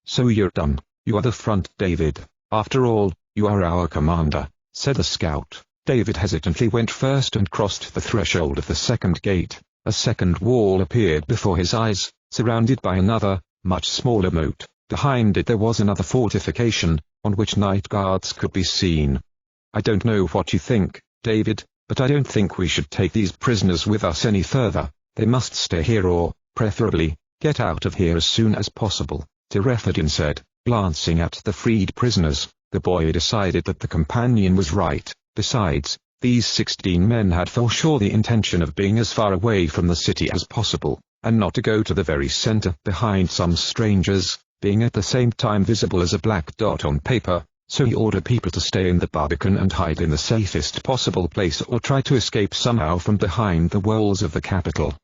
"So you're done. You are the front, David. After all, you are our commander," said the scout. David hesitantly went first and crossed the threshold of the second gate. A second wall appeared before his eyes, surrounded by another, much smaller moat. Behind it there was another fortification, on which night guards could be seen. "I don't know what you think, David, but I don't think we should take these prisoners with us any further. They must stay here or, preferably, get out of here as soon as possible," Tirefadin said. Glancing at the freed prisoners, the boy decided that the companion was right. Besides, these 16 men had for sure the intention of being as far away from the city as possible, and not to go to the very center behind some strangers, being at the same time visible as a black dot on paper. So he ordered people to stay in the Barbican and hide in the safest possible place or try to escape somehow from behind the walls of the capital.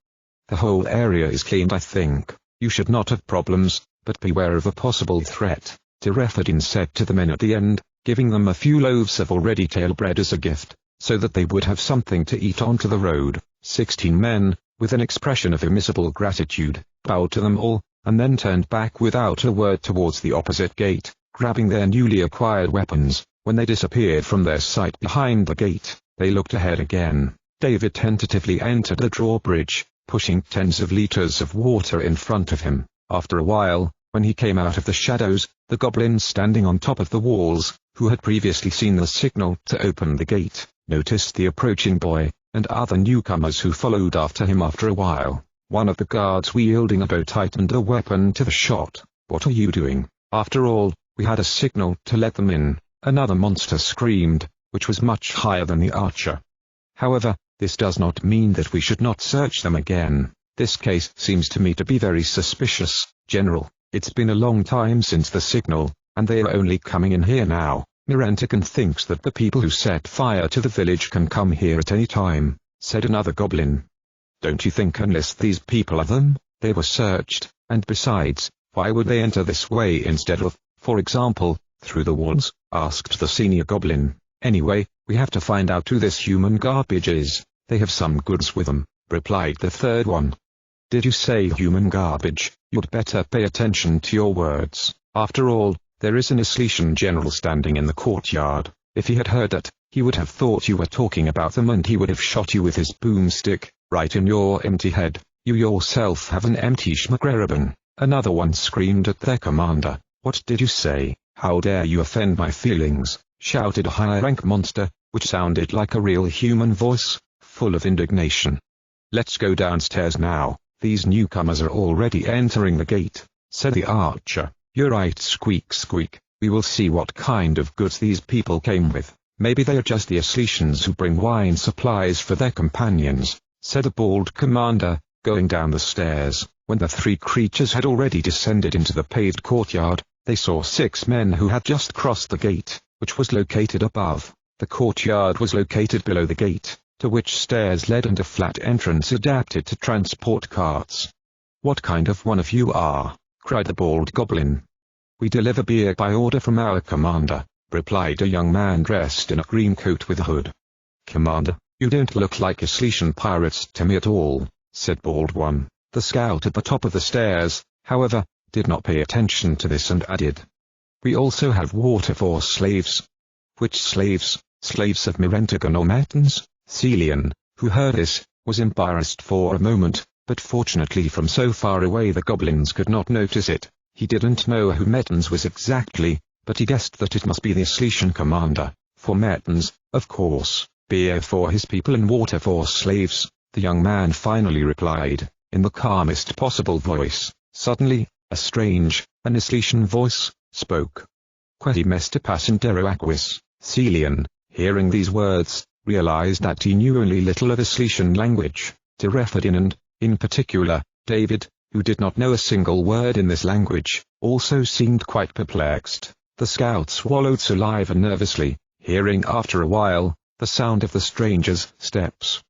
The whole area is cleaned, I think. You should not have problems, but beware of a possible threat, Tirefadin said to the men at the end, giving them a few loaves of already stale bread as a gift, so that they would have something to eat onto the road. 16 men, with an expression of immiscible gratitude, bowed to them all, and then turned back without a word towards the opposite gate, grabbing their newly acquired weapons. When they disappeared from their sight behind the gate, they looked ahead again. David tentatively entered the drawbridge, pushing tens of liters of water in front of him. After a while, when he came out of the shadows, the goblins standing on top of the walls, who had previously seen the signal to open the gate, noticed the approaching boy, and other newcomers who followed after him after a while. One of the guards wielding a bow tightened a weapon to the shot. "What are you doing? After all, we had a signal to let them in," another monster screamed, which was much higher than the archer. "However, this does not mean that we should not search them again. This case seems to me to be very suspicious, General. It's been a long time since the signal, and they are only coming in here now. Mirantigan thinks that the people who set fire to the village can come here at any time," said another goblin. "Don't you think unless these people are them, they were searched, and besides, why would they enter this way instead of, for example, through the walls?" asked the senior goblin. "Anyway, we have to find out who this human garbage is. They have some goods with them," replied the third one. "Did you say human garbage? You'd better pay attention to your words. After all, there is an Isletian general standing in the courtyard. If he had heard that, he would have thought you were talking about them and he would have shot you with his boomstick, right in your empty head. You yourself have an empty schmagreraben." Another one screamed at their commander. "What did you say? How dare you offend my feelings?" shouted a high-rank monster, which sounded like a real human voice, full of indignation. "Let's go downstairs now. These newcomers are already entering the gate," said the archer. "You're right, squeak squeak. We will see what kind of goods these people came with. Maybe they are just the Isletians who bring wine supplies for their companions," said the bald commander, going down the stairs. When the three creatures had already descended into the paved courtyard, they saw 6 men who had just crossed the gate, which was located above. The courtyard was located below the gate, to which stairs led and a flat entrance adapted to transport carts. "What kind of one of you are?" cried the bald goblin. "We deliver beer by order from our commander," replied a young man dressed in a green coat with a hood. "Commander, you don't look like Isletian pirates to me at all," said Bald One. The scout at the top of the stairs, however, did not pay attention to this and added, "We also have water for slaves." "Which slaves? Slaves of Mirantigan or Mertens?" Celian, who heard this, was embarrassed for a moment, but fortunately from so far away the goblins could not notice it. He didn't know who Mertens was exactly, but he guessed that it must be the Isletian commander. "For Mertens, of course, beer for his people and water for slaves," the young man finally replied, in the calmest possible voice. Suddenly, a strange, an Isletian voice, spoke. "Quae mesta passendero aquis." Celian, hearing these words, realized that he knew only little of Isletian language. Tirefadin and, in particular, David, who did not know a single word in this language, also seemed quite perplexed. The scout swallowed saliva nervously, hearing after a while, the sound of the stranger's steps.